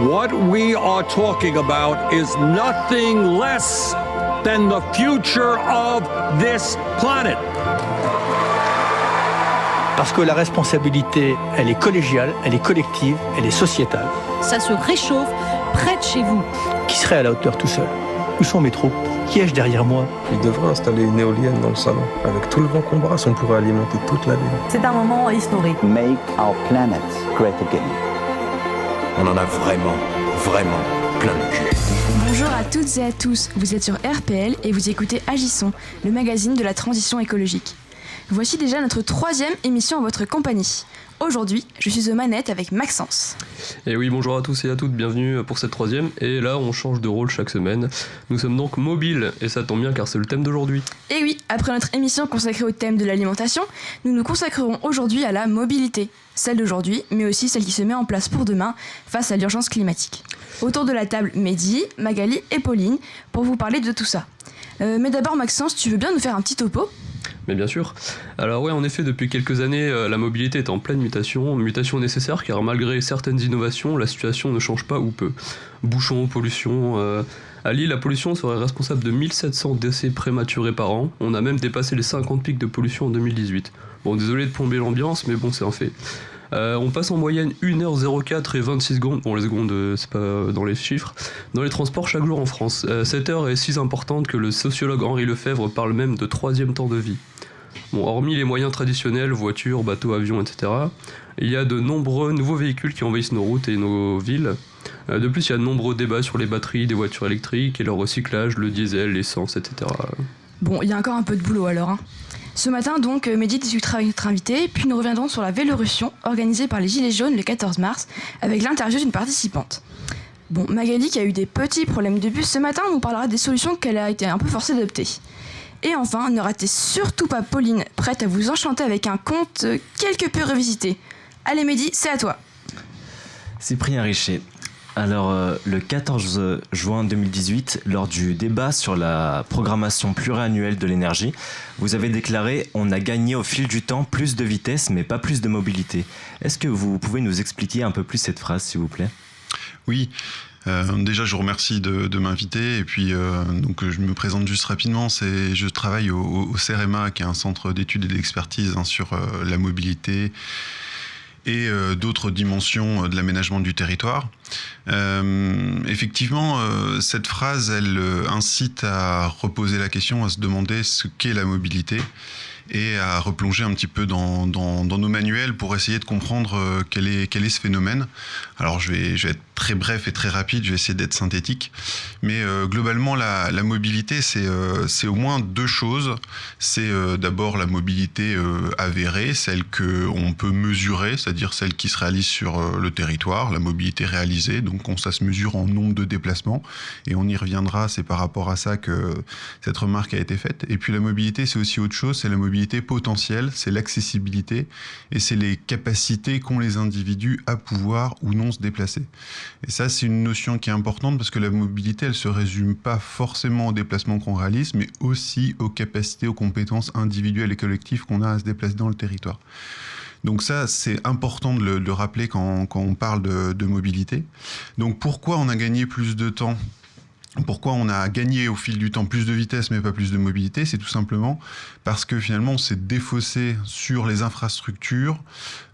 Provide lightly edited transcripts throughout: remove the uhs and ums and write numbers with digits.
What we are talking about is nothing less than the future of this planet. Parce que la responsabilité, elle est collégiale, elle est collective, elle est sociétale. Ça se réchauffe près de chez vous. Qui serait à la hauteur tout seul? Où sont mes troupes? Qui ai-je derrière moi? Il devrait installer une éolienne dans le salon. Avec tout le vent qu'on brasse, on pourrait alimenter toute la ville. C'est un moment historique. Make our planet great again. On en a vraiment plein le cul. Bonjour à toutes et à tous, vous êtes sur RPL et vous écoutez Agissons, le magazine de la transition écologique. Voici déjà notre 3e émission en votre compagnie. Aujourd'hui, je suis aux manettes avec Maxence. Et oui, bonjour à tous et à toutes, bienvenue pour cette 3e. Et là, on change de rôle chaque semaine. Nous sommes donc mobiles, et ça tombe bien car c'est le thème d'aujourd'hui. Et oui, après notre émission consacrée au thème de l'alimentation, nous nous consacrerons aujourd'hui à la mobilité. Celle d'aujourd'hui, mais aussi celle qui se met en place pour demain face à l'urgence climatique. Autour de la table, Mehdi, Magali et Pauline pour vous parler de tout ça. Mais d'abord, Maxence, tu veux bien nous faire un petit topo ? Mais bien sûr. Alors ouais, en effet, depuis quelques années, la mobilité est en pleine mutation. Mutation nécessaire car malgré certaines innovations, la situation ne change pas ou peu. Bouchons, pollution... À Lille, la pollution serait responsable de 1700 décès prématurés par an. On a même dépassé les 50 pics de pollution en 2018. Bon, désolé de plomber l'ambiance, mais bon, c'est un fait. On passe en moyenne 1h04 et 26 secondes, bon les secondes c'est pas dans les chiffres, dans les transports chaque jour en France. Cette heure est si importante que le sociologue Henri Lefebvre parle même de 3e temps de vie. Bon, hormis les moyens traditionnels, voitures, bateaux, avions, etc., il y a de nombreux nouveaux véhicules qui envahissent nos routes et nos villes. De plus, il y a de nombreux débats sur les batteries des voitures électriques et leur recyclage, le diesel, l'essence, etc. Bon, il y a encore un peu de boulot alors, hein. Ce matin donc, Mehdi discutera avec notre invité, puis nous reviendrons sur la Vélorussion organisée par les Gilets jaunes le 14 mars avec l'interview d'une participante. Bon, Magali qui a eu des petits problèmes de bus ce matin nous parlera des solutions qu'elle a été un peu forcée d'adopter. Et enfin, ne ratez surtout pas Pauline, prête à vous enchanter avec un conte quelque peu revisité. Allez Mehdi, c'est à toi. Cyprien Richer. Alors, le 14 juin 2018, lors du débat sur la programmation pluriannuelle de l'énergie, vous avez déclaré « On a gagné au fil du temps plus de vitesse, mais pas plus de mobilité ». Est-ce que vous pouvez nous expliquer un peu plus cette phrase, s'il vous plaît ? Oui. Déjà, je vous remercie de m'inviter. Et puis, donc, je me présente juste rapidement. Je travaille au CEREMA, qui est un centre d'études et d'expertise sur la mobilité et d'autres dimensions de l'aménagement du territoire. Effectivement, cette phrase, elle incite à reposer la question, à se demander ce qu'est la mobilité et à replonger un petit peu dans nos manuels pour essayer de comprendre quel est ce phénomène. Alors je vais être très bref et très rapide, je vais essayer d'être synthétique, mais globalement la mobilité c'est au moins deux choses. C'est d'abord la mobilité avérée, celle qu'on peut mesurer, c'est-à-dire celle qui se réalise sur le territoire, la mobilité réalisée, donc ça se mesure en nombre de déplacements, et on y reviendra, c'est par rapport à ça que cette remarque a été faite. Et puis la mobilité c'est aussi autre chose, c'est la mobilité potentielle, c'est l'accessibilité, et c'est les capacités qu'ont les individus à pouvoir ou non se déplacer. Et ça, c'est une notion qui est importante parce que la mobilité, elle se résume pas forcément aux déplacements qu'on réalise, mais aussi aux capacités, aux compétences individuelles et collectives qu'on a à se déplacer dans le territoire. Donc ça, c'est important de le rappeler quand on parle de mobilité. Donc pourquoi on a gagné plus de temps ? Pourquoi on a gagné au fil du temps plus de vitesse mais pas plus de mobilité ? C'est tout simplement parce que finalement on s'est défaussé sur les infrastructures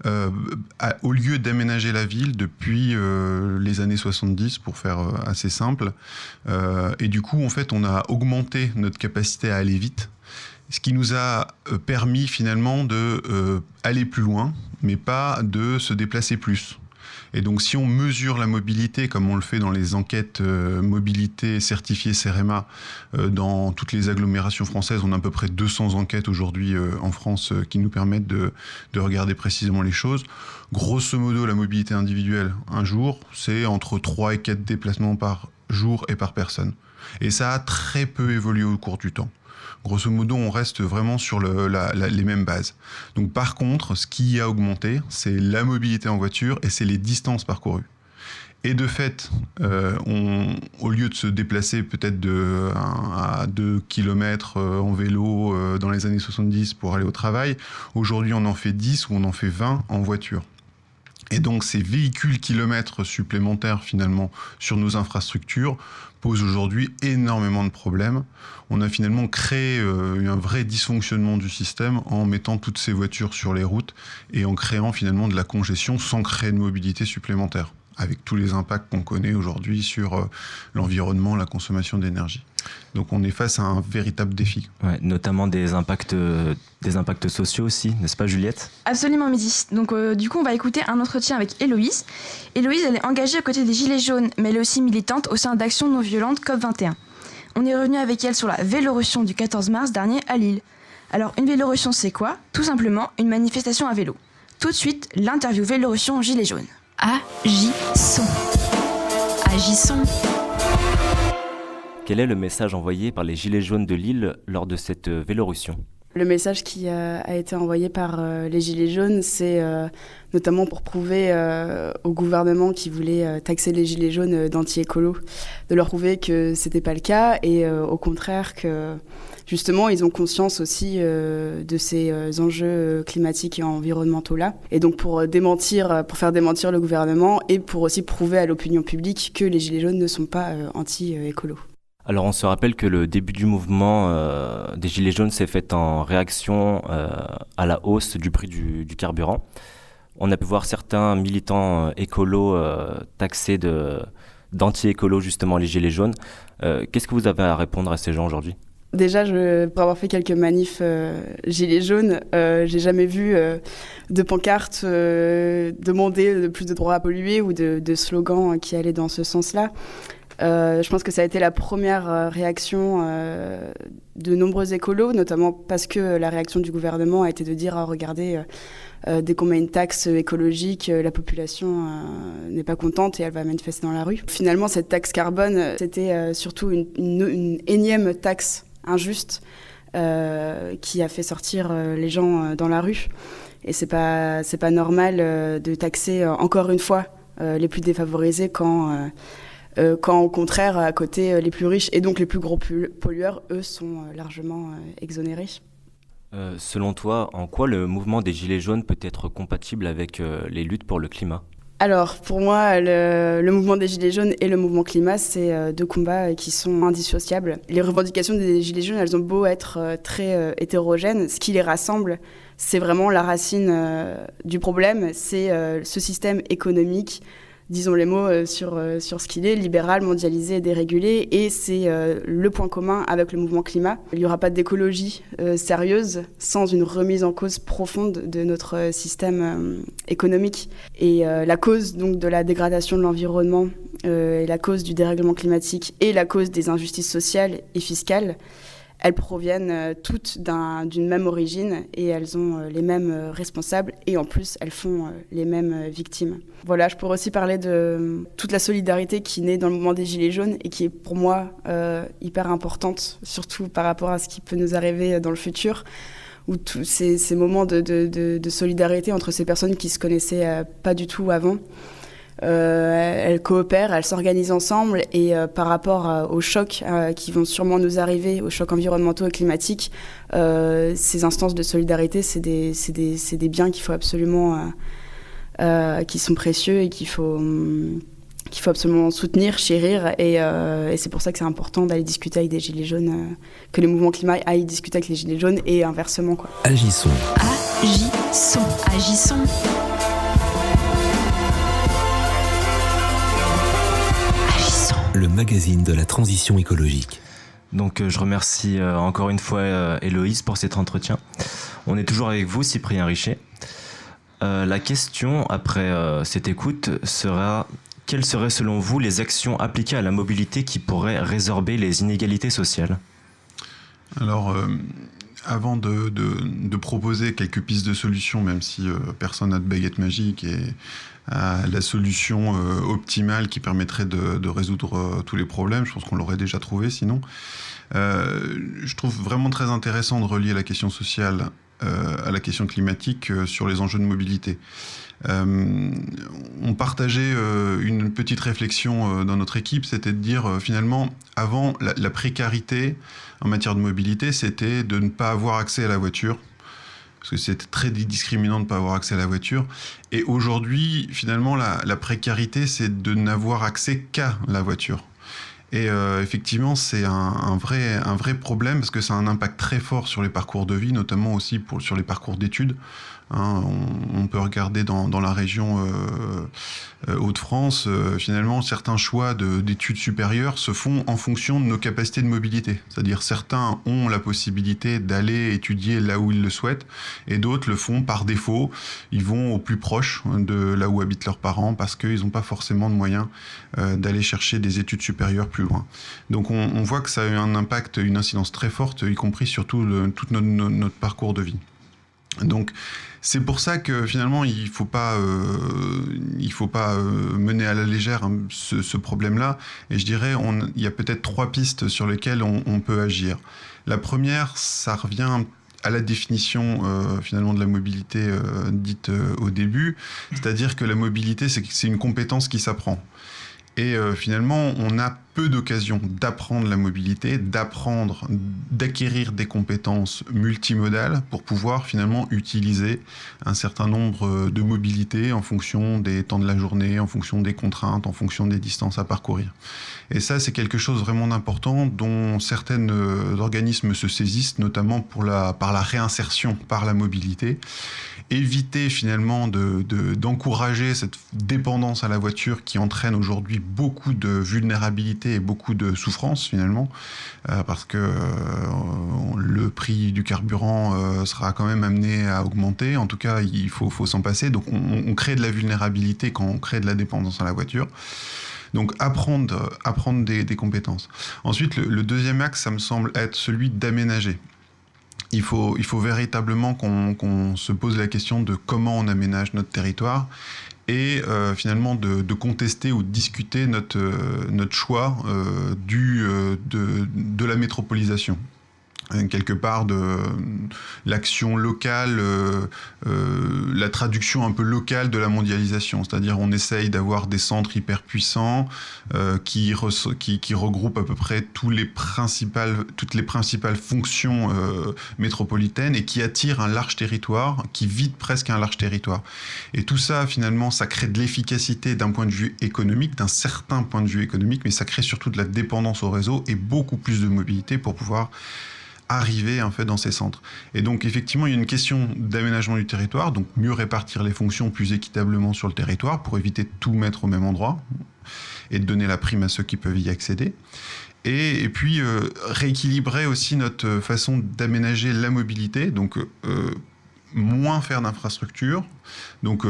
au lieu d'aménager la ville depuis les années 70 pour faire assez simple. Et du coup en fait on a augmenté notre capacité à aller vite. Ce qui nous a permis finalement de aller plus loin mais pas de se déplacer plus. Et donc, si on mesure la mobilité, comme on le fait dans les enquêtes mobilité certifiées CEREMA, dans toutes les agglomérations françaises, on a à peu près 200 enquêtes aujourd'hui en France qui nous permettent de regarder précisément les choses. Grosso modo, la mobilité individuelle, un jour, c'est entre 3 et 4 déplacements par jour et par personne. Et ça a très peu évolué au cours du temps. Grosso modo, on reste vraiment sur les mêmes bases. Donc par contre, ce qui a augmenté, c'est la mobilité en voiture et c'est les distances parcourues. Et de fait, au lieu de se déplacer peut-être de 1 à 2 km en vélo dans les années 70 pour aller au travail, aujourd'hui on en fait 10 ou on en fait 20 en voiture. Et donc ces véhicules kilomètres supplémentaires finalement sur nos infrastructures posent aujourd'hui énormément de problèmes. On a finalement créé un vrai dysfonctionnement du système en mettant toutes ces voitures sur les routes et en créant finalement de la congestion sans créer de mobilité supplémentaire, avec tous les impacts qu'on connaît aujourd'hui sur l'environnement, la consommation d'énergie. Donc on est face à un véritable défi. Ouais, notamment des impacts sociaux aussi, n'est-ce pas Juliette ? Absolument, Mehdi. Donc du coup, on va écouter un entretien avec Héloïse. Héloïse, elle est engagée à côté des Gilets jaunes, mais elle est aussi militante au sein d'Action non violente COP21. On est revenu avec elle sur la Vélorussion du 14 mars dernier à Lille. Alors, une Vélorussion, c'est quoi ? Tout simplement une manifestation à vélo. Tout de suite, l'interview Vélorussion Gilets jaunes. Agissons. Agissons. Quel est le message envoyé par les Gilets jaunes de Lille lors de cette Vélorussion ? Le message qui a été envoyé par les Gilets jaunes, c'est notamment pour prouver au gouvernement qui voulait taxer les Gilets jaunes d'anti-écolo, de leur prouver que c'était pas le cas et au contraire que justement ils ont conscience aussi de ces enjeux climatiques et environnementaux-là. Et donc pour faire démentir le gouvernement et pour aussi prouver à l'opinion publique que les Gilets jaunes ne sont pas anti-écolo. Alors on se rappelle que le début du mouvement des Gilets jaunes s'est fait en réaction à la hausse du prix du carburant. On a pu voir certains militants écolos taxés d'anti-écolo justement les Gilets jaunes. Qu'est-ce que vous avez à répondre à ces gens aujourd'hui ? Déjà, pour avoir fait quelques manifs Gilets jaunes, j'ai jamais vu de pancartes demander de plus de droits à polluer ou de slogans qui allaient dans ce sens-là. Je pense que ça a été la première réaction de nombreux écolos, notamment parce que la réaction du gouvernement a été de dire « regardez, dès qu'on met une taxe écologique, la population n'est pas contente et elle va manifester dans la rue ». Finalement, cette taxe carbone, c'était surtout une énième taxe injuste qui a fait sortir les gens dans la rue. Et c'est pas normal de taxer encore une fois les plus défavorisés quand au contraire, à côté, les plus riches et donc les plus gros pollueurs, eux, sont largement exonérés. Selon toi, en quoi le mouvement des Gilets jaunes peut être compatible avec les luttes pour le climat ? Alors, pour moi, le mouvement des Gilets jaunes et le mouvement climat, c'est deux combats qui sont indissociables. Les revendications des Gilets jaunes, elles ont beau être très hétérogènes, ce qui les rassemble, c'est vraiment la racine du problème, c'est ce système économique, disons les mots sur ce qu'il est, libéral, mondialisé et dérégulé. Et c'est le point commun avec le mouvement climat. Il n'y aura pas d'écologie sérieuse sans une remise en cause profonde de notre système économique. Et la cause donc, de la dégradation de l'environnement, et la cause du dérèglement climatique et la cause des injustices sociales et fiscales, elles proviennent toutes d'une même origine et elles ont les mêmes responsables et en plus elles font les mêmes victimes. Voilà, je pourrais aussi parler de toute la solidarité qui naît dans le mouvement des Gilets jaunes et qui est pour moi hyper importante, surtout par rapport à ce qui peut nous arriver dans le futur, où tous ces moments de solidarité entre ces personnes qui se connaissaient pas du tout avant. Elles coopèrent, elles s'organisent ensemble et par rapport aux chocs qui vont sûrement nous arriver, aux chocs environnementaux et climatiques, ces instances de solidarité, c'est des biens qu'il faut absolument, qui sont précieux et qu'il faut absolument soutenir, chérir et c'est pour ça que c'est important d'aller discuter avec des Gilets jaunes, que le mouvement climat aille discuter avec les Gilets jaunes et inversement, quoi. Agissons. Agissons. Agissons. Le magazine de la transition écologique. Donc je remercie encore une fois Héloïse pour cet entretien. On est toujours avec vous, Cyprien Richet. La question après cette écoute sera: quelles seraient selon vous les actions appliquées à la mobilité qui pourraient résorber les inégalités sociales ? Alors, avant de proposer quelques pistes de solutions, même si personne n'a de baguette magique et la solution optimale qui permettrait de résoudre tous les problèmes, je pense qu'on l'aurait déjà trouvé sinon. Je trouve vraiment très intéressant de relier la question sociale à la question climatique sur les enjeux de mobilité. On partageait une petite réflexion dans notre équipe, c'était de dire finalement, avant, la précarité en matière de mobilité, c'était de ne pas avoir accès à la voiture. parce que c'est très discriminant de ne pas avoir accès à la voiture. Et aujourd'hui, finalement, la précarité, c'est de n'avoir accès qu'à la voiture. Et effectivement, c'est un vrai problème, parce que ça a un impact très fort sur les parcours de vie, notamment aussi sur les parcours d'études. Hein, on peut regarder dans la région Hauts-de-France, finalement, certains choix d'études supérieures se font en fonction de nos capacités de mobilité. C'est-à-dire certains ont la possibilité d'aller étudier là où ils le souhaitent, et d'autres le font par défaut. Ils vont au plus proche de là où habitent leurs parents, parce qu'ils n'ont pas forcément de moyens d'aller chercher des études supérieures plus loin. Donc on voit que ça a eu un impact, une incidence très forte, y compris sur tout notre parcours de vie. Donc c'est pour ça que finalement il faut pas mener à la légère ce problème-là. Et je dirais il y a peut-être 3 pistes sur lesquelles on peut agir. La première, ça revient à la définition finalement de la mobilité dite au début, c'est-à-dire que la mobilité c'est une compétence qui s'apprend. Et finalement, on a peu d'occasions d'apprendre la mobilité, d'acquérir des compétences multimodales pour pouvoir finalement utiliser un certain nombre de mobilités en fonction des temps de la journée, en fonction des contraintes, en fonction des distances à parcourir. Et ça, c'est quelque chose vraiment d'important dont certains organismes se saisissent, notamment par la réinsertion par la mobilité. Éviter finalement d'encourager cette dépendance à la voiture qui entraîne aujourd'hui beaucoup de vulnérabilité et beaucoup de souffrance finalement, parce que le prix du carburant sera quand même amené à augmenter. En tout cas, il faut s'en passer. Donc on crée de la vulnérabilité quand on crée de la dépendance à la voiture. Donc apprendre des compétences. Ensuite, le deuxième axe, ça me semble être celui d'aménager. Il faut véritablement qu'on se pose la question de comment on aménage notre territoire et finalement de contester ou de discuter notre choix de la métropolisation. Quelque part de l'action locale, la traduction un peu locale de la mondialisation. C'est-à-dire on essaye d'avoir des centres hyper puissants qui regroupent à peu près toutes les principales fonctions métropolitaines et qui attirent un large territoire, qui vide presque un large territoire. Et tout ça, finalement, ça crée de l'efficacité d'un point de vue économique, d'un certain point de vue économique, mais ça crée surtout de la dépendance au réseau et beaucoup plus de mobilité pour pouvoir arriver en fait dans ces centres. Et donc effectivement il y a une question d'aménagement du territoire, donc mieux répartir les fonctions plus équitablement sur le territoire pour éviter de tout mettre au même endroit et de donner la prime à ceux qui peuvent y accéder. Et puis rééquilibrer aussi notre façon d'aménager la mobilité, donc moins faire d'infrastructures. Donc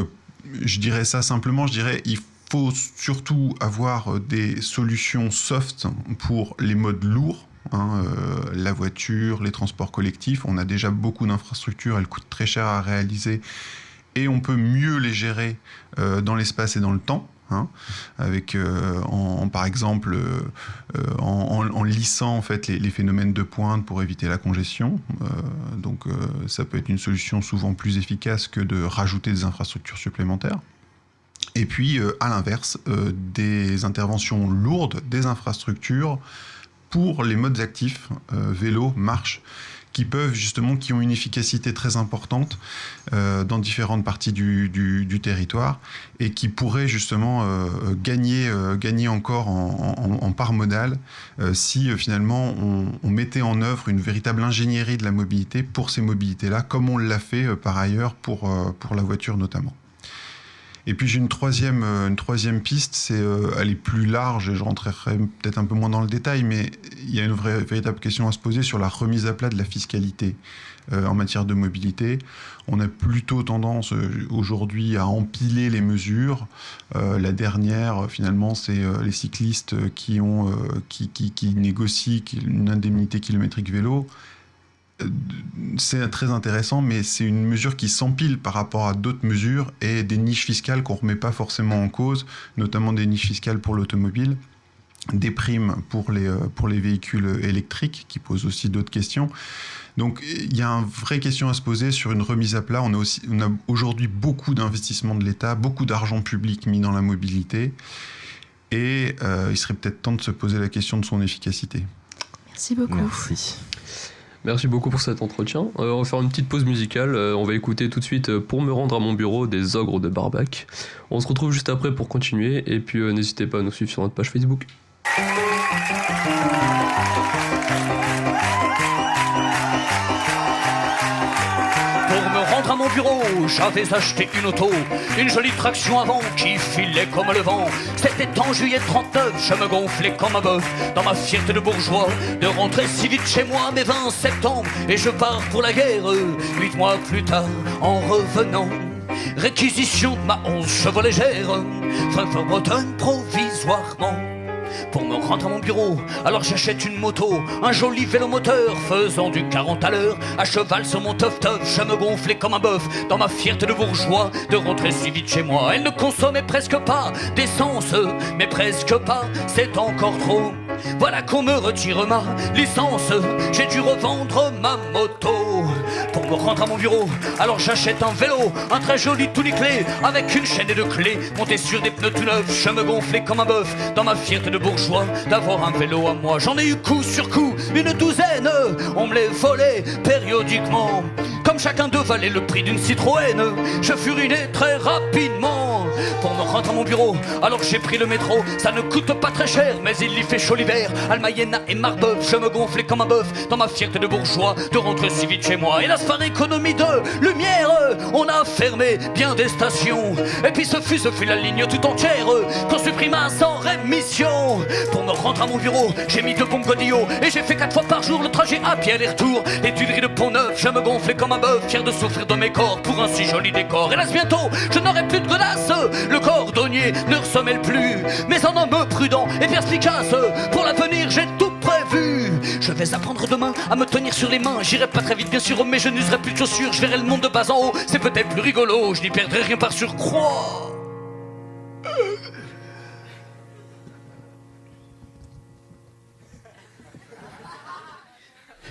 je dirais ça simplement, il faut surtout avoir des solutions soft pour les modes lourds. La voiture, les transports collectifs, on a déjà beaucoup d'infrastructures, elles coûtent très cher à réaliser et on peut mieux les gérer dans l'espace et dans le temps, avec par exemple en lissant en fait les phénomènes de pointe pour éviter la congestion. Donc ça peut être une solution souvent plus efficace que de rajouter des infrastructures supplémentaires. Et puis à l'inverse, des interventions lourdes, des infrastructures pour les modes actifs, vélo, marche, qui ont une efficacité très importante dans différentes parties du territoire et qui pourraient justement gagner encore en part modale si finalement on mettait en œuvre une véritable ingénierie de la mobilité pour ces mobilités-là, comme on l'a fait par ailleurs pour la voiture notamment. Et puis j'ai une troisième piste, elle est plus large et je rentrerai peut-être un peu moins dans le détail, mais il y a une véritable question à se poser sur la remise à plat de la fiscalité en matière de mobilité. On a plutôt tendance aujourd'hui à empiler les mesures. La dernière, finalement, c'est les cyclistes qui négocient une indemnité kilométrique vélo. C'est très intéressant, mais c'est une mesure qui s'empile par rapport à d'autres mesures et des niches fiscales qu'on ne remet pas forcément en cause, notamment des niches fiscales pour l'automobile, des primes pour les véhicules électriques qui posent aussi d'autres questions. Donc il y a une vraie question à se poser sur une remise à plat. On a aujourd'hui beaucoup d'investissements de l'État, beaucoup d'argent public mis dans la mobilité et il serait peut-être temps de se poser la question de son efficacité. Merci beaucoup. Merci. Merci beaucoup pour cet entretien. On va faire une petite pause musicale. On va écouter tout de suite Pour me rendre à mon bureau des Ogres de Barbac. On se retrouve juste après pour continuer. Et puis n'hésitez pas à nous suivre sur notre page Facebook. Pour me rendre à mon bureau, j'avais acheté une auto, une jolie traction avant qui filait comme le vent. C'était en juillet 39, je me gonflais comme un bœuf dans ma fierté de bourgeois de rentrer si vite chez moi, mais 20 septembre et je pars pour la guerre. 8 mois plus tard, en revenant, réquisition de ma 11 chevaux légère, fin bretonne provisoirement. Pour me rendre à mon bureau, alors j'achète une moto, un joli vélo moteur faisant du 40 à l'heure. À cheval sur mon teuf-teuf, je me gonflais comme un bœuf dans ma fierté de bourgeois de rentrer si vite chez moi. Elle ne consommait presque pas d'essence, mais presque pas, c'est encore trop. Voilà qu'on me retire ma licence, j'ai dû revendre ma moto. Pour me rendre à mon bureau, alors j'achète un vélo, un très joli tout nickelé, avec une chaîne et deux clés. Monté sur des pneus tout neufs, je me gonflais comme un bœuf dans ma fierté de bourgeois d'avoir un vélo à moi. J'en ai eu coup sur coup, une douzaine, on me les volait périodiquement. Comme chacun d'eux valait le prix d'une Citroën, je fus ruiné très rapidement. Pour me rendre à mon bureau, alors j'ai pris le métro. Ça ne coûte pas très cher, mais il y fait chaud l'hiver. Almayena et Marbeuf, je me gonflais comme un bœuf dans ma fierté de bourgeois de rentrer si vite chez moi. Hélas, par économie de lumière, on a fermé bien des stations. Et puis ce fut la ligne tout entière qu'on supprima sans rémission. Pour me rendre à mon bureau, j'ai mis 2 bons godillots et j'ai fait 4 fois par jour le trajet à pied aller-retour. Les Tuileries de Pont-Neuf, je me gonflais comme un bœuf, fier de souffrir de mes corps pour un si joli décor. Hélas, bientôt, je n'aurai plus de godasses, le cordonnier ne ressemble plus, mais en homme prudent et perspicace. Pour l'avenir, j'ai tout prévu. Je vais apprendre demain à me tenir sur les mains. J'irai pas très vite, bien sûr, mais je n'userai plus de chaussures. Je verrai le monde de bas en haut, c'est peut-être plus rigolo. Je n'y perdrai rien par surcroît.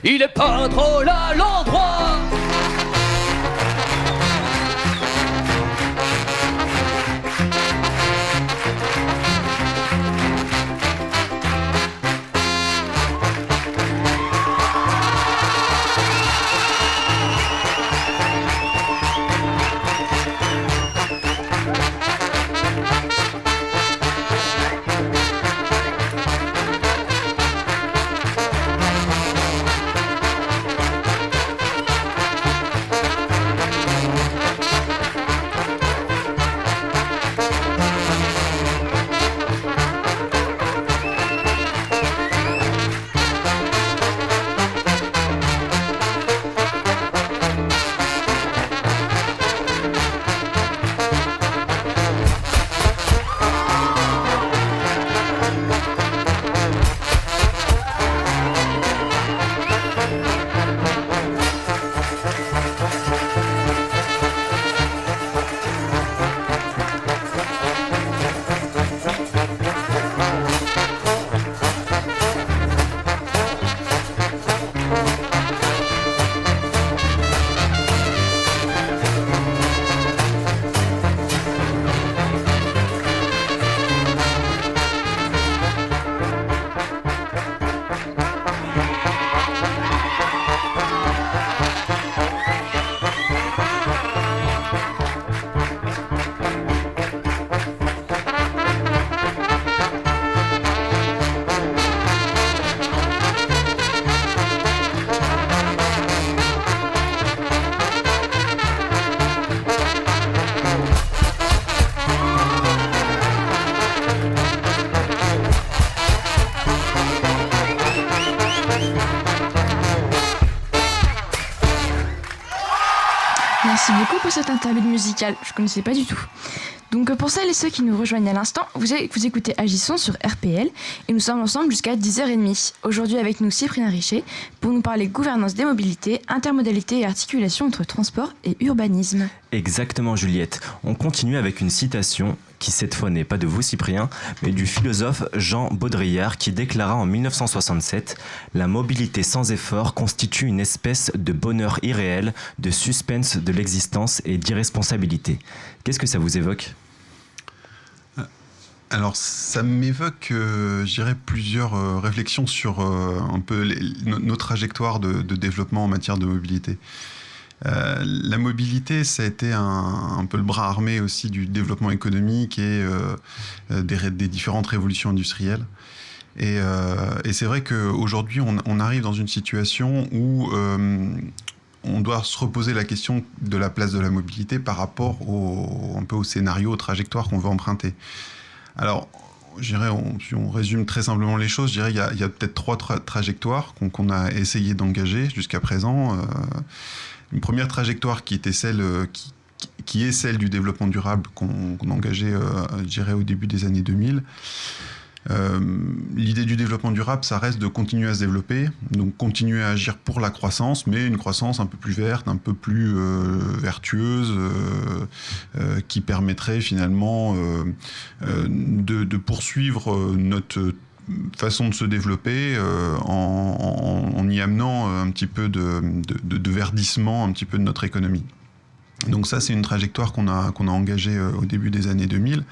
Il est pas drôle à l'endroit. Merci beaucoup pour cette interlude musicale, je ne connaissais pas du tout. Donc pour celles et ceux qui nous rejoignent à l'instant, vous écoutez Agissons sur RPL et nous sommes ensemble jusqu'à 10h30. Aujourd'hui avec nous Cyprien Richet pour nous parler gouvernance des mobilités, intermodalité et articulation entre transport et urbanisme. Exactement Juliette. On continue avec une citation qui cette fois n'est pas de vous Cyprien, mais du philosophe Jean Baudrillard qui déclara en 1967 « La mobilité sans effort constitue une espèce de bonheur irréel, de suspense de l'existence et d'irresponsabilité ». Qu'est-ce que ça vous évoque ? Alors, ça m'évoque, je dirais, plusieurs réflexions sur un peu nos trajectoires de développement en matière de mobilité. La mobilité, ça a été un peu le bras armé aussi du développement économique et des différentes révolutions industrielles. Et c'est vrai qu'aujourd'hui, on arrive dans une situation où on doit se reposer la question de la place de la mobilité par rapport un peu au scénario, aux trajectoires qu'on veut emprunter. Alors, je dirais, si on résume très simplement les choses, je dirais il y a peut-être 3 trajectoires qu'on a essayé d'engager jusqu'à présent. Une première trajectoire qui était qui est celle du développement durable qu'on engageait, je dirais, au début des années 2000. L'idée du développement durable, ça reste de continuer à se développer, donc continuer à agir pour la croissance, mais une croissance un peu plus verte, un peu plus vertueuse, qui permettrait finalement de poursuivre notre façon de se développer en y amenant un petit peu de verdissement un petit peu de notre économie. Donc ça, c'est une trajectoire qu'on a engagée au début des années 2000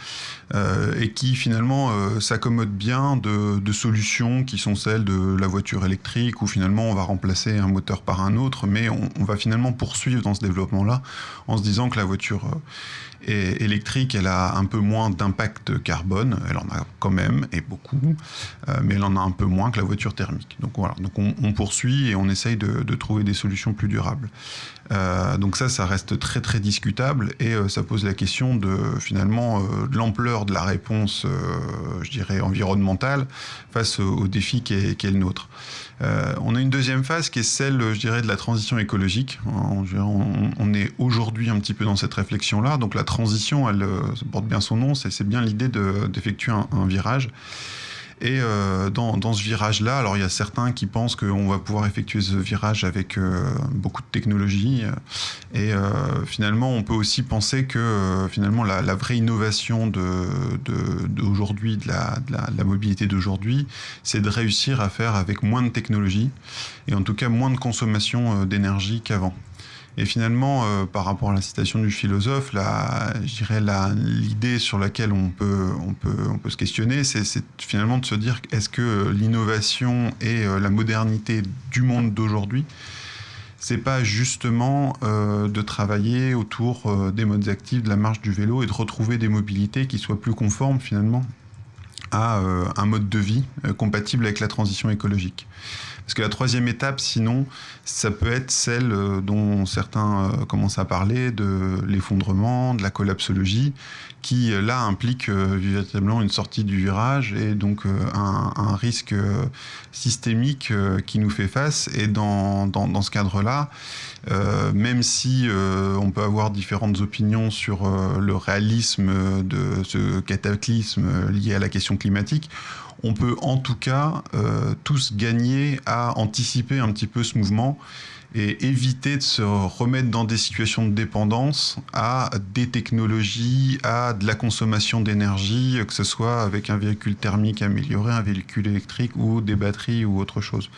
et qui finalement s'accommode bien de solutions qui sont celles de la voiture électrique où finalement on va remplacer un moteur par un autre, mais on va finalement poursuivre dans ce développement-là en se disant que la voiture électrique, elle a un peu moins d'impact carbone, elle en a quand même, et beaucoup, mais elle en a un peu moins que la voiture thermique. Donc voilà, donc on poursuit et on essaye de trouver des solutions plus durables. Donc ça reste très très discutable et ça pose la question de finalement de l'ampleur de la réponse, je dirais, environnementale face au défi qui est le nôtre. On a une deuxième phase qui est celle, je dirais, de la transition écologique. On est aujourd'hui un petit peu dans cette réflexion-là. Donc la transition, elle porte bien son nom, c'est bien l'idée d'effectuer un virage. Et dans ce virage-là, alors il y a certains qui pensent qu'on va pouvoir effectuer ce virage avec beaucoup de technologie. Et finalement, on peut aussi penser que finalement la vraie innovation d'aujourd'hui, de la mobilité d'aujourd'hui, c'est de réussir à faire avec moins de technologie et en tout cas moins de consommation d'énergie qu'avant. Et finalement, par rapport à la citation du philosophe, je dirais l'idée sur laquelle on peut se questionner, c'est finalement de se dire est-ce que l'innovation et la modernité du monde d'aujourd'hui, c'est pas justement de travailler autour des modes actifs, de la marche, du vélo et de retrouver des mobilités qui soient plus conformes finalement à un mode de vie compatible avec la transition écologique. Parce que la troisième étape, sinon, ça peut être celle dont certains commencent à parler, de l'effondrement, de la collapsologie, qui là implique véritablement une sortie du virage et donc un risque systémique qui nous fait face. Et dans ce cadre-là, même si on peut avoir différentes opinions sur le réalisme de ce cataclysme lié à la question climatique, on peut en tout cas tous gagner à anticiper un petit peu ce mouvement et éviter de se remettre dans des situations de dépendance à des technologies, à de la consommation d'énergie, que ce soit avec un véhicule thermique amélioré, un véhicule électrique ou des batteries ou autre chose.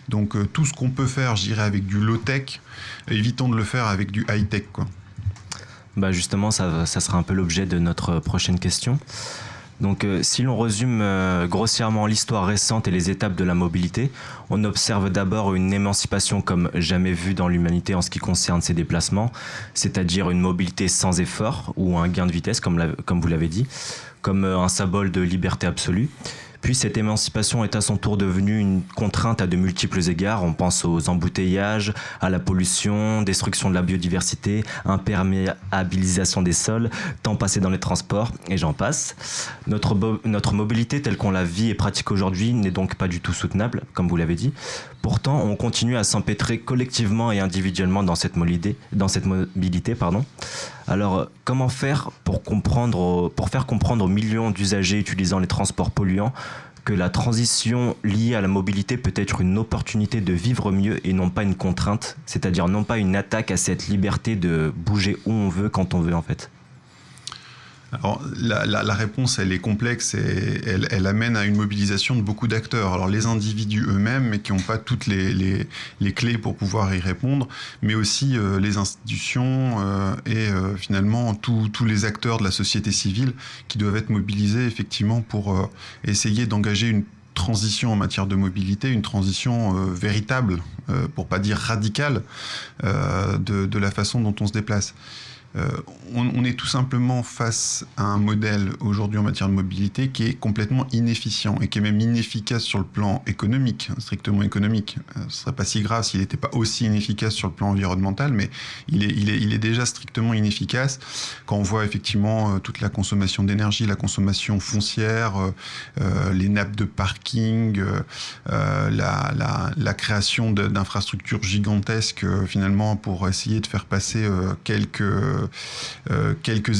Donc tout ce qu'on peut faire, je dirais, avec du low-tech, évitons de le faire avec du high-tech, quoi. Bah justement, ça sera un peu l'objet de notre prochaine question. Donc si l'on résume grossièrement l'histoire récente et les étapes de la mobilité, on observe d'abord une émancipation comme jamais vue dans l'humanité en ce qui concerne ses déplacements, c'est-à-dire une mobilité sans effort ou un gain de vitesse, comme vous l'avez dit, comme un symbole de liberté absolue. Puis cette émancipation est à son tour devenue une contrainte à de multiples égards. On pense aux embouteillages, à la pollution, destruction de la biodiversité, imperméabilisation des sols, temps passé dans les transports, et j'en passe. Notre mobilité telle qu'on la vit et pratique aujourd'hui n'est donc pas du tout soutenable, comme vous l'avez dit. Pourtant, on continue à s'empêtrer collectivement et individuellement dans cette mobilité. Alors, comment faire pour faire comprendre aux millions d'usagers utilisant les transports polluants que la transition liée à la mobilité peut être une opportunité de vivre mieux et non pas une contrainte, c'est-à-dire non pas une attaque à cette liberté de bouger où on veut, quand on veut en fait? Alors, la réponse, elle est complexe et elle amène à une mobilisation de beaucoup d'acteurs. Alors, les individus eux-mêmes, mais qui n'ont pas toutes les clés pour pouvoir y répondre, mais aussi les institutions et finalement tous les acteurs de la société civile qui doivent être mobilisés effectivement pour essayer d'engager une transition en matière de mobilité, une transition véritable, pour pas dire radicale, de la façon dont on se déplace. On est tout simplement face à un modèle aujourd'hui en matière de mobilité qui est complètement inefficient et qui est même inefficace sur le plan économique, strictement économique. Ce ne serait pas si grave s'il n'était pas aussi inefficace sur le plan environnemental, mais il est déjà strictement inefficace quand on voit effectivement toute la consommation d'énergie, la consommation foncière, les nappes de parking, la création d'infrastructures gigantesques finalement pour essayer de faire passer quelques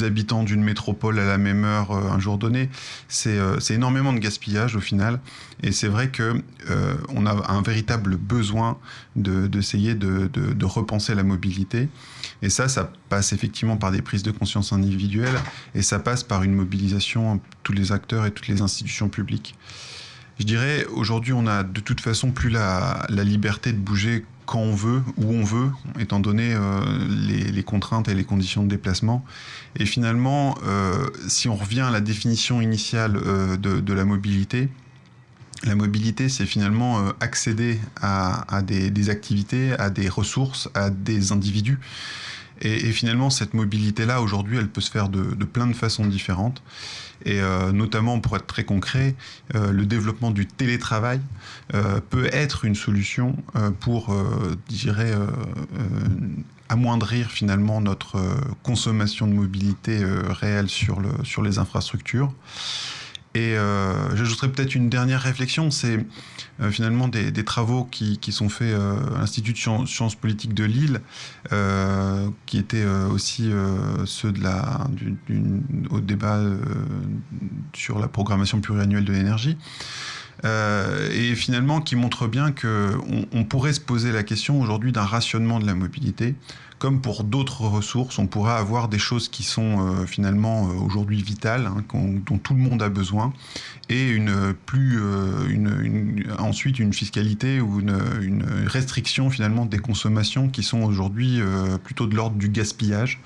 habitants d'une métropole à la même heure un jour donné. C'est énormément de gaspillage au final, et c'est vrai que on a un véritable besoin d'essayer de repenser la mobilité, et ça passe effectivement par des prises de conscience individuelles, et ça passe par une mobilisation de tous les acteurs et toutes les institutions publiques. Je dirais, aujourd'hui, on a de toute façon plus la liberté de bouger quand on veut, où on veut, étant donné les contraintes et les conditions de déplacement. Et finalement, si on revient à la définition initiale de la mobilité, c'est finalement accéder à des activités, à des ressources, à des individus. Et finalement, cette mobilité-là, aujourd'hui, elle peut se faire de plein de façons différentes. Et notamment, pour être très concret, le développement du télétravail peut être une solution pour, je dirais, amoindrir finalement notre consommation de mobilité réelle sur les infrastructures. Et j'ajouterais peut-être une dernière réflexion, c'est finalement des travaux qui sont faits à l'Institut de sciences politiques de Lille, qui étaient aussi ceux au débat sur la programmation pluriannuelle de l'énergie, et finalement qui montrent bien qu'on pourrait se poser la question aujourd'hui d'un rationnement de la mobilité. Comme pour d'autres ressources, on pourrait avoir des choses qui sont finalement aujourd'hui vitales, dont tout le monde a besoin, et ensuite une fiscalité ou une restriction finalement des consommations qui sont aujourd'hui plutôt de l'ordre du gaspillage.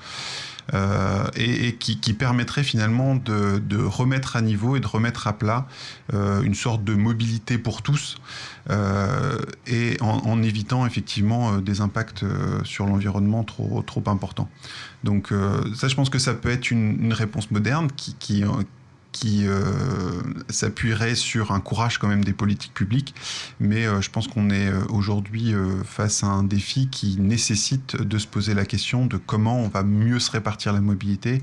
Et qui permettrait finalement de remettre à niveau et de remettre à plat une sorte de mobilité pour tous, et en évitant effectivement des impacts sur l'environnement trop importants. Donc ça, je pense que ça peut être une réponse moderne qui s'appuierait sur un courage quand même des politiques publiques, mais je pense qu'on est aujourd'hui face à un défi qui nécessite de se poser la question de comment on va mieux se répartir la mobilité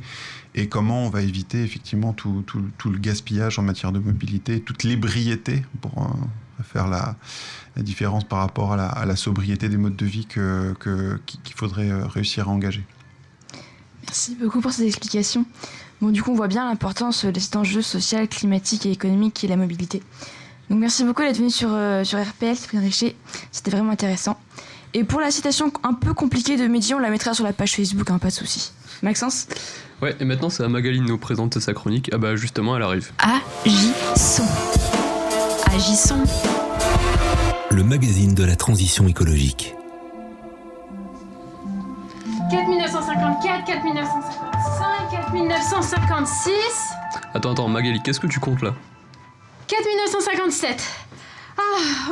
et comment on va éviter effectivement tout le gaspillage en matière de mobilité, toute l'ébriété pour faire la différence par rapport à la sobriété des modes de vie qu'il faudrait réussir à engager. Merci beaucoup pour ces explications. Bon, du coup, on voit bien l'importance de cet enjeu social, climatique et économique qui est la mobilité. Donc, merci beaucoup d'être venu sur RPL, Cyprien Richer. C'était vraiment intéressant. Et pour la citation un peu compliquée de Mehdi, on la mettra sur la page Facebook, pas de souci. Maxence ? Ouais, et maintenant, c'est à Magali de nous présenter sa chronique. Ah bah, justement, elle arrive. Agissons. Agissons. Le magazine de la transition écologique. 4954, 4955, 4956... Attends, Magali, qu'est-ce que tu comptes là ? 4957. Ah,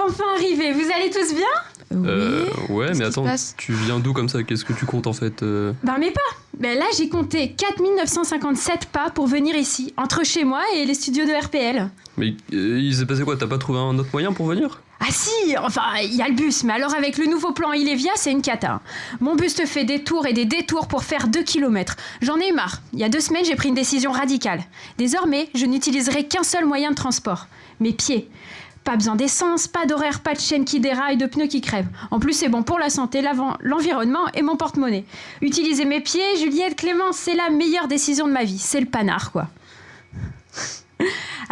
enfin arrivé, vous allez tous bien ? Ouais, mais attends, tu viens d'où comme ça ? Qu'est-ce que tu comptes en fait Mes pas. Là, j'ai compté 4957 pas pour venir ici, entre chez moi et les studios de RPL. Mais il s'est passé quoi ? T'as pas trouvé un autre moyen pour venir ? Ah si, enfin, il y a le bus, mais alors avec le nouveau plan Illévia, c'est une cata. Mon bus te fait des tours et des détours pour faire 2 km. J'en ai eu marre. Il y a 2 semaines, j'ai pris une décision radicale. Désormais, je n'utiliserai qu'un seul moyen de transport, mes pieds. Pas besoin d'essence, pas d'horaire, pas de chaîne qui déraille, de pneus qui crèvent. En plus, c'est bon pour la santé, l'environnement et mon porte-monnaie. Utiliser mes pieds, Juliette, Clémence, c'est la meilleure décision de ma vie. C'est le panard, quoi.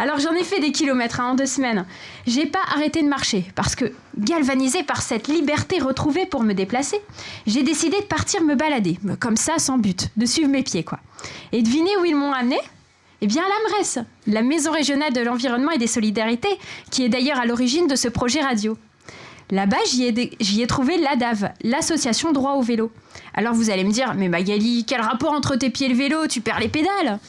Alors j'en ai fait des kilomètres en 2 semaines. J'ai pas arrêté de marcher parce que, galvanisée par cette liberté retrouvée pour me déplacer, j'ai décidé de partir me balader, comme ça, sans but, de suivre mes pieds, quoi. Et devinez où ils m'ont amené ? Eh bien, à la MRES, la Maison régionale de l'environnement et des solidarités, qui est d'ailleurs à l'origine de ce projet radio. Là-bas, j'y ai trouvé l'ADAV, l'association Droit au vélo. Alors vous allez me dire, mais Magali, quel rapport entre tes pieds et le vélo ? Tu perds les pédales ?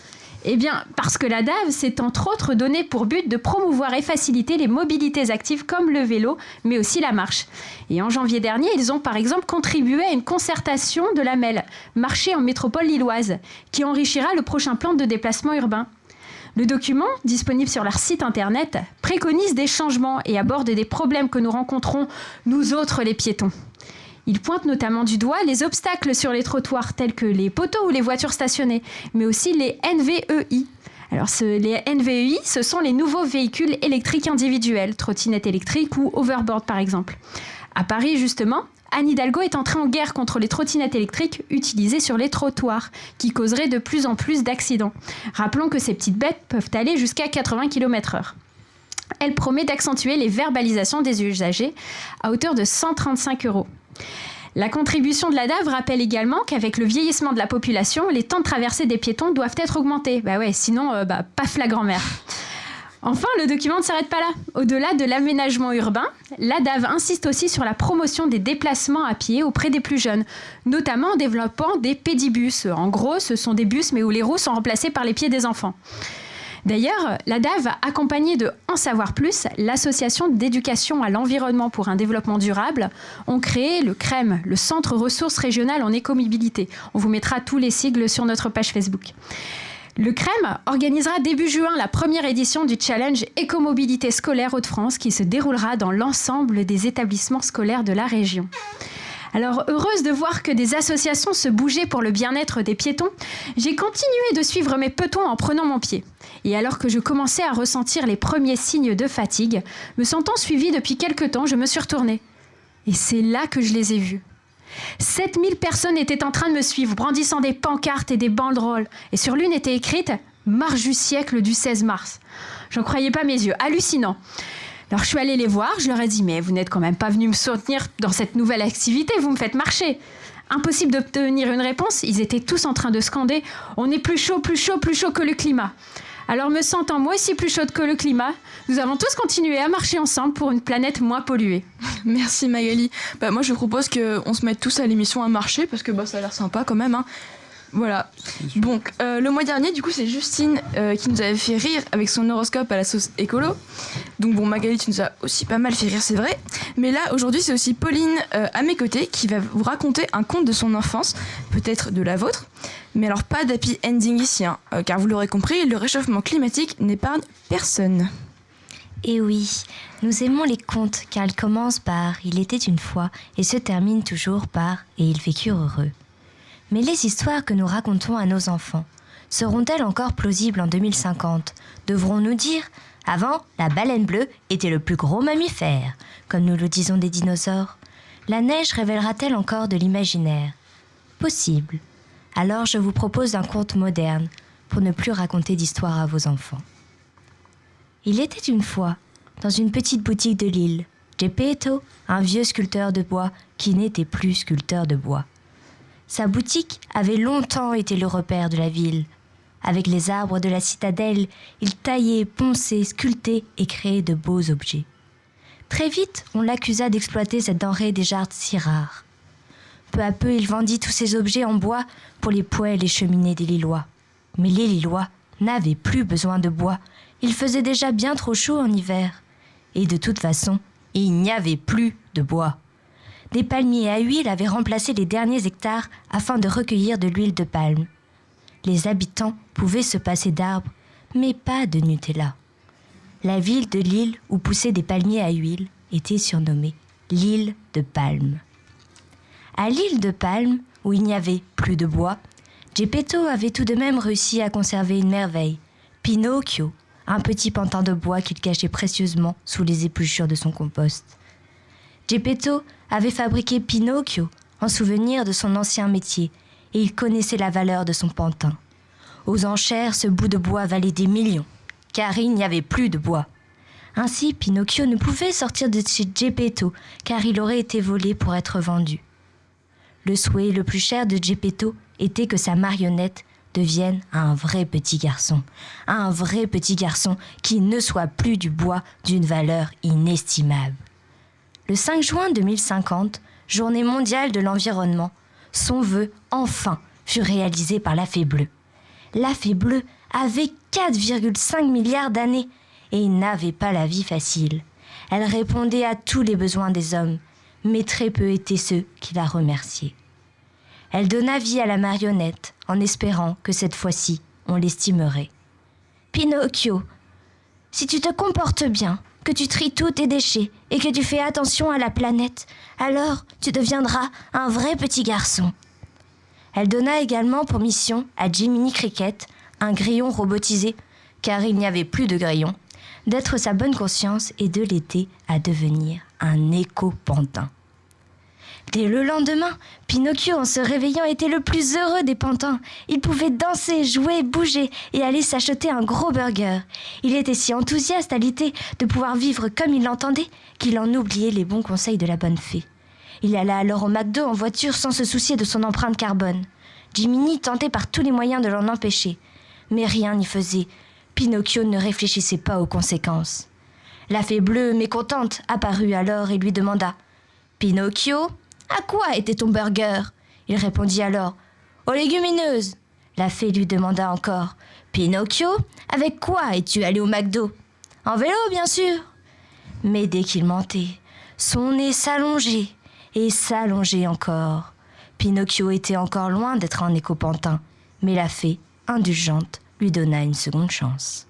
Eh bien, parce que l'ADAV s'est entre autres donné pour but de promouvoir et faciliter les mobilités actives comme le vélo, mais aussi la marche. Et en janvier dernier, ils ont par exemple contribué à une concertation de la MEL, marché en métropole lilloise, qui enrichira le prochain plan de déplacement urbain. Le document, disponible sur leur site internet, préconise des changements et aborde des problèmes que nous rencontrons, nous autres les piétons. Il pointe notamment du doigt les obstacles sur les trottoirs, tels que les poteaux ou les voitures stationnées, mais aussi les NVEI. Alors, les NVEI, ce sont les nouveaux véhicules électriques individuels, trottinettes électriques ou overboard par exemple. À Paris, justement, Anne Hidalgo est entrée en guerre contre les trottinettes électriques utilisées sur les trottoirs, qui causeraient de plus en plus d'accidents. Rappelons que ces petites bêtes peuvent aller jusqu'à 80 km/h. Elle promet d'accentuer les verbalisations des usagers à hauteur de 135 €. La contribution de l'ADAV rappelle également qu'avec le vieillissement de la population, les temps de traversée des piétons doivent être augmentés. Sinon, paf la grand-mère. Enfin, le document ne s'arrête pas là. Au-delà de l'aménagement urbain, l'ADAV insiste aussi sur la promotion des déplacements à pied auprès des plus jeunes, notamment en développant des pédibus. En gros, ce sont des bus, mais où les roues sont remplacées par les pieds des enfants. D'ailleurs, l'ADAV a accompagné de En Savoir Plus, l'association d'éducation à l'environnement pour un développement durable, ont créé le CREM, le Centre ressources régionales en écomobilité. On vous mettra tous les sigles sur notre page Facebook. Le CREM organisera début juin la première édition du challenge Écomobilité scolaire Hauts-de-France qui se déroulera dans l'ensemble des établissements scolaires de la région. Alors, heureuse de voir que des associations se bougeaient pour le bien-être des piétons, j'ai continué de suivre mes petons en prenant mon pied. Et alors que je commençais à ressentir les premiers signes de fatigue, me sentant suivie depuis quelque temps, je me suis retournée. Et c'est là que je les ai vus. 7000 personnes étaient en train de me suivre, brandissant des pancartes et des banderoles. Et sur l'une était écrite « Marche du siècle du 16 mars ». J'en croyais pas mes yeux, hallucinant. Alors je suis allée les voir, je leur ai dit « Mais vous n'êtes quand même pas venus me soutenir dans cette nouvelle activité, vous me faites marcher ». Impossible d'obtenir une réponse, ils étaient tous en train de scander « On est plus chaud, plus chaud, plus chaud que le climat ». Alors me sentant moi aussi plus chaude que le climat, nous avons tous continué à marcher ensemble pour une planète moins polluée. Merci Magali. Moi je propose qu'on se mette tous à l'émission à marcher parce que ça a l'air sympa quand même. Voilà. Donc le mois dernier, du coup, c'est Justine qui nous avait fait rire avec son horoscope à la sauce écolo. Donc Magali, tu nous as aussi pas mal fait rire, c'est vrai. Mais là, aujourd'hui, c'est aussi Pauline à mes côtés qui va vous raconter un conte de son enfance, peut-être de la vôtre. Mais alors pas d'happy ending ici, car vous l'aurez compris, le réchauffement climatique n'épargne personne. Et oui, nous aimons les contes car ils commencent par « Il était une fois » et se terminent toujours par « Et ils vécurent heureux ». Mais les histoires que nous racontons à nos enfants, seront-elles encore plausibles en 2050 ? Devrons-nous dire « Avant, la baleine bleue était le plus gros mammifère », comme nous le disons des dinosaures ? La neige révélera-t-elle encore de l'imaginaire ? Possible. Alors je vous propose un conte moderne pour ne plus raconter d'histoire à vos enfants. Il était une fois, dans une petite boutique de Lille, Geppetto, un vieux sculpteur de bois qui n'était plus sculpteur de bois. Sa boutique avait longtemps été le repère de la ville. Avec les arbres de la citadelle, il taillait, ponçait, sculptait et créait de beaux objets. Très vite, on l'accusa d'exploiter cette denrée déjà si rare. Peu à peu, il vendit tous ces objets en bois pour les poêles et cheminées des Lillois. Mais les Lillois n'avaient plus besoin de bois. Il faisait déjà bien trop chaud en hiver. Et de toute façon, il n'y avait plus de bois. Des palmiers à huile avaient remplacé les derniers hectares afin de recueillir de l'huile de palme. Les habitants pouvaient se passer d'arbres, mais pas de Nutella. La ville de Lille où poussaient des palmiers à huile était surnommée l'île de Palme. À l'île de Palme, où il n'y avait plus de bois, Geppetto avait tout de même réussi à conserver une merveille, Pinocchio, un petit pantin de bois qu'il cachait précieusement sous les épluchures de son compost. Geppetto avait fabriqué Pinocchio en souvenir de son ancien métier et il connaissait la valeur de son pantin. Aux enchères, ce bout de bois valait des millions, car il n'y avait plus de bois. Ainsi, Pinocchio ne pouvait sortir de chez Geppetto, car il aurait été volé pour être vendu. Le souhait le plus cher de Geppetto était que sa marionnette devienne un vrai petit garçon qui ne soit plus du bois d'une valeur inestimable. Le 5 juin 2050, journée mondiale de l'environnement, son vœu, enfin, fut réalisé par la Fée Bleue. La Fée Bleue avait 4,5 milliards d'années et n'avait pas la vie facile. Elle répondait à tous les besoins des hommes, mais très peu étaient ceux qui la remerciaient. Elle donna vie à la marionnette en espérant que cette fois-ci, on l'estimerait. « Pinocchio, si tu te comportes bien, que tu tries tous tes déchets et que tu fais attention à la planète, alors tu deviendras un vrai petit garçon. » Elle donna également pour mission à Jiminy Cricket, un grillon robotisé, car il n'y avait plus de grillons, d'être sa bonne conscience et de l'aider à devenir un éco-pantin. Dès le lendemain, Pinocchio, en se réveillant, était le plus heureux des pantins. Il pouvait danser, jouer, bouger et aller s'acheter un gros burger. Il était si enthousiaste à l'idée de pouvoir vivre comme il l'entendait qu'il en oubliait les bons conseils de la bonne fée. Il alla alors au McDo en voiture sans se soucier de son empreinte carbone. Jiminy tentait par tous les moyens de l'en empêcher. Mais rien n'y faisait. Pinocchio ne réfléchissait pas aux conséquences. La Fée Bleue, mécontente, apparut alors et lui demanda « Pinocchio, à quoi était ton burger ?» Il répondit alors « Aux légumineuses !» La fée lui demanda encore « Pinocchio, avec quoi es-tu allé au McDo ?»« En vélo, bien sûr !» Mais dès qu'il mentait, son nez s'allongeait et s'allongeait encore. Pinocchio était encore loin d'être un éco-pantin, mais la fée, indulgente, lui donna une seconde chance.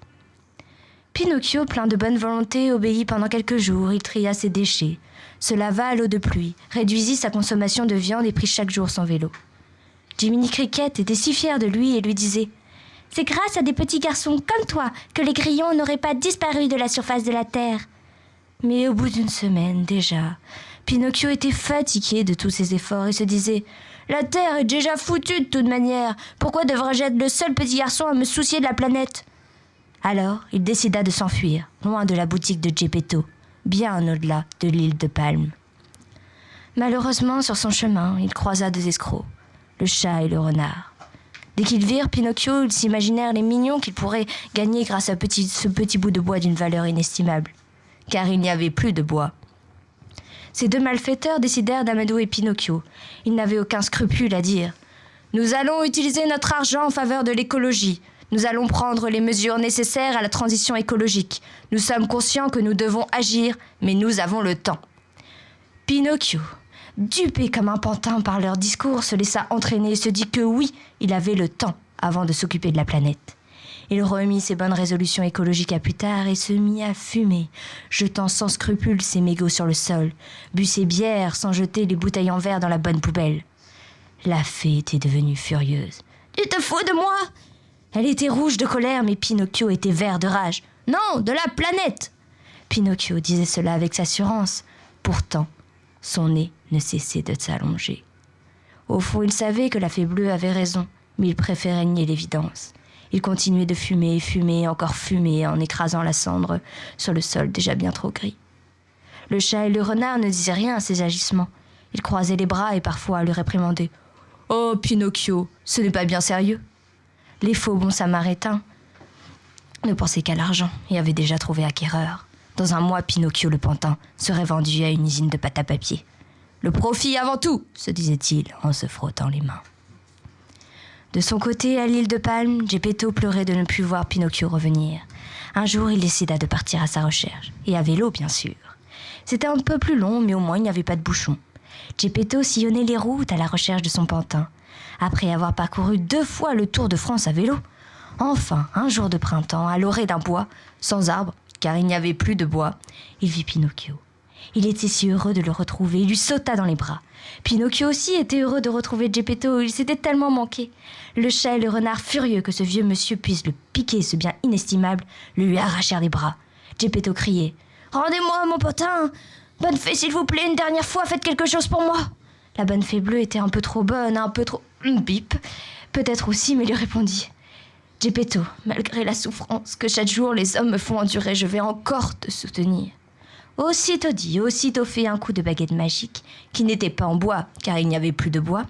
Pinocchio, plein de bonne volonté, obéit pendant quelques jours. Il tria ses déchets, se lava à l'eau de pluie, réduisit sa consommation de viande et prit chaque jour son vélo. Jiminy Cricket était si fier de lui et lui disait « C'est grâce à des petits garçons comme toi que les grillons n'auraient pas disparu de la surface de la terre. » Mais au bout d'une semaine déjà, Pinocchio était fatigué de tous ses efforts et se disait « La terre est déjà foutue de toute manière. Pourquoi devrais-je être le seul petit garçon à me soucier de la planète ?» Alors, il décida de s'enfuir, loin de la boutique de Geppetto, bien au-delà de l'île de Palme. Malheureusement, sur son chemin, il croisa deux escrocs, le chat et le renard. Dès qu'ils virent Pinocchio, ils s'imaginèrent les millions qu'ils pourraient gagner grâce à ce petit bout de bois d'une valeur inestimable. Car il n'y avait plus de bois. Ces deux malfaiteurs décidèrent d'amadouer Pinocchio. Ils n'avaient aucun scrupule à dire « Nous allons utiliser notre argent en faveur de l'écologie. Nous allons prendre les mesures nécessaires à la transition écologique. Nous sommes conscients que nous devons agir, mais nous avons le temps. » Pinocchio, dupé comme un pantin par leur discours, se laissa entraîner et se dit que oui, il avait le temps avant de s'occuper de la planète. Il remit ses bonnes résolutions écologiques à plus tard et se mit à fumer, jetant sans scrupule ses mégots sur le sol, but ses bières sans jeter les bouteilles en verre dans la bonne poubelle. La fée était devenue furieuse. « Tu te fous de moi ?» Elle était rouge de colère, mais Pinocchio était vert de rage. « Non, de la planète !» Pinocchio disait cela avec assurance. Pourtant, son nez ne cessait de s'allonger. Au fond, il savait que la Fée Bleue avait raison, mais il préférait nier l'évidence. Il continuait de fumer, fumer, encore fumer, en écrasant la cendre sur le sol déjà bien trop gris. Le chat et le renard ne disaient rien à ses agissements. Ils croisaient les bras et parfois le réprimandaient. « Oh, Pinocchio, ce n'est pas bien sérieux !» Les faux bons samaritains ne pensaient qu'à l'argent et avaient déjà trouvé acquéreur. Dans un mois, Pinocchio le pantin serait vendu à une usine de pâte à papier. « Le profit avant tout !» se disait-il en se frottant les mains. De son côté, à l'île de Palme, Geppetto pleurait de ne plus voir Pinocchio revenir. Un jour, il décida de partir à sa recherche, et à vélo, bien sûr. C'était un peu plus long, mais au moins il n'y avait pas de bouchon. Geppetto sillonnait les routes à la recherche de son pantin. Après avoir parcouru 2 fois le Tour de France à vélo, enfin, un jour de printemps, à l'orée d'un bois, sans arbre, car il n'y avait plus de bois, il vit Pinocchio. Il était si heureux de le retrouver, il lui sauta dans les bras. Pinocchio aussi était heureux de retrouver Geppetto, il s'était tellement manqué. Le chat et le renard, furieux que ce vieux monsieur puisse le piquer ce bien inestimable, lui arrachèrent les bras. Geppetto criait « Rendez-moi mon pantin ! Bonne fée, s'il vous plaît, une dernière fois, faites quelque chose pour moi !» La bonne fée bleue était un peu trop bonne, un peu trop... bip. Peut-être aussi, mais lui répondit Geppetto, malgré la souffrance que chaque jour les hommes me font endurer, je vais encore te soutenir. Aussitôt dit, aussitôt fait un coup de baguette magique, qui n'était pas en bois, car il n'y avait plus de bois,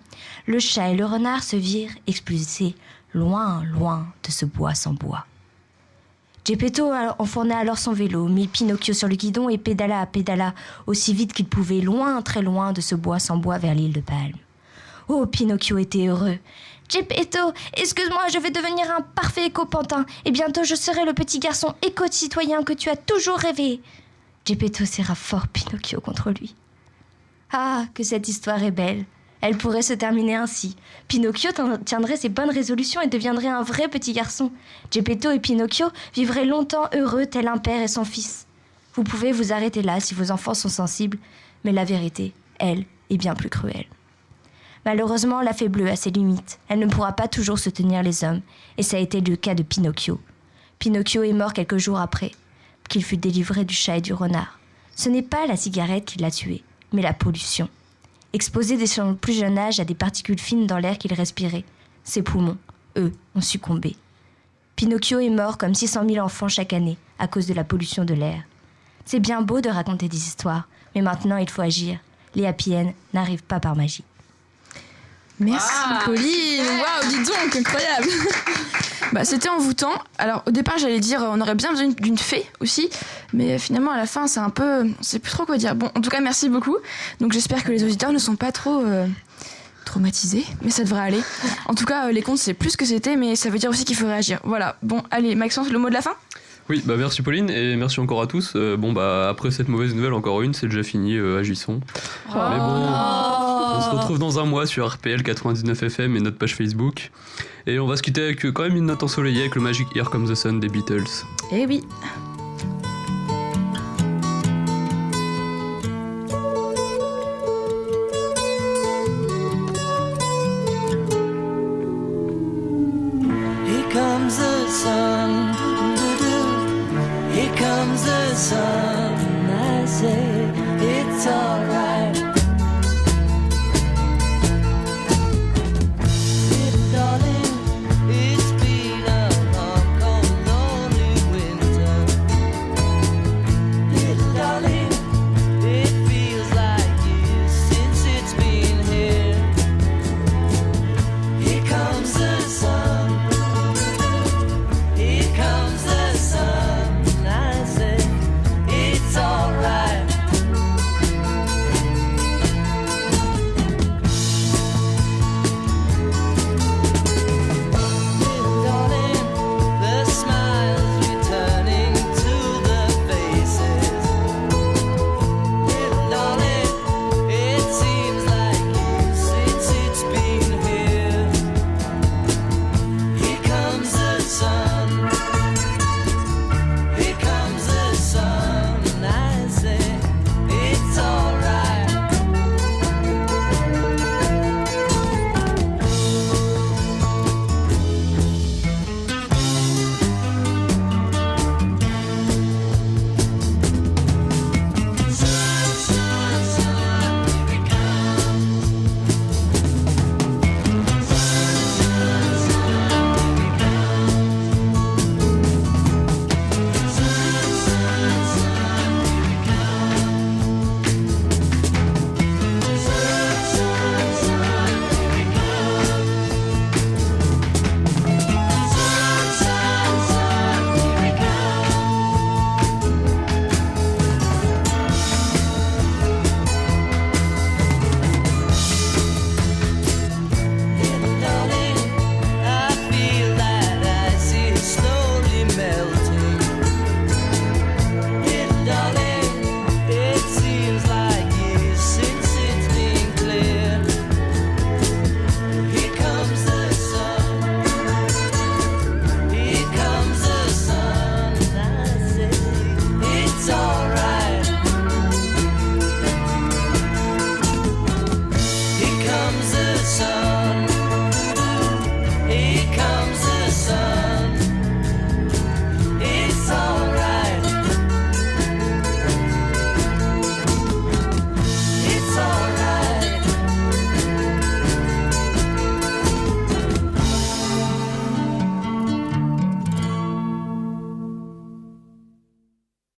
le chat et le renard se virent expulsés loin, loin de ce bois sans bois. Geppetto enfourna alors son vélo, mit Pinocchio sur le guidon et pédala, aussi vite qu'il pouvait, loin, très loin de ce bois sans bois vers l'île de Palme. Oh, Pinocchio était heureux. Geppetto, excuse-moi, je vais devenir un parfait éco-pantin, et bientôt je serai le petit garçon éco-citoyen que tu as toujours rêvé. Geppetto serra fort Pinocchio contre lui. Ah, que cette histoire est belle. Elle pourrait se terminer ainsi. Pinocchio tiendrait ses bonnes résolutions et deviendrait un vrai petit garçon. Geppetto et Pinocchio vivraient longtemps heureux tel un père et son fils. Vous pouvez vous arrêter là si vos enfants sont sensibles, mais la vérité, elle, est bien plus cruelle. Malheureusement, la fée bleue a ses limites. Elle ne pourra pas toujours soutenir les hommes, et ça a été le cas de Pinocchio. Pinocchio est mort quelques jours après qu'il fut délivré du chat et du renard. Ce n'est pas la cigarette qui l'a tué, mais la pollution. Exposé dès son plus jeune âge à des particules fines dans l'air qu'il respirait, ses poumons, eux, ont succombé. Pinocchio est mort comme 600 000 enfants chaque année à cause de la pollution de l'air. C'est bien beau de raconter des histoires, mais maintenant il faut agir. Les happy ends n'arrivent pas par magie. Merci Pauline, waouh, dis donc, incroyable. C'était envoûtant. Alors au départ j'allais dire on aurait bien besoin d'une fée aussi, mais finalement à la fin c'est un peu, on sait plus trop quoi dire. Bon, en tout cas merci beaucoup. Donc j'espère que les auditeurs ne sont pas trop traumatisés, mais ça devrait aller. En tout cas les contes c'est plus ce que c'était, mais ça veut dire aussi qu'il faut réagir. Voilà. Bon, allez Maxence, le mot de la fin. Oui, merci Pauline et merci encore à tous. Après cette mauvaise nouvelle, encore une, c'est déjà fini, agissons. Mais bon, on se retrouve dans un mois sur RPL 99 FM et notre page Facebook. Et on va se quitter avec quand même une note ensoleillée avec le magique Here Comes the Sun des Beatles. Eh oui. Here comes the sun, here comes the sun, I say it's alright.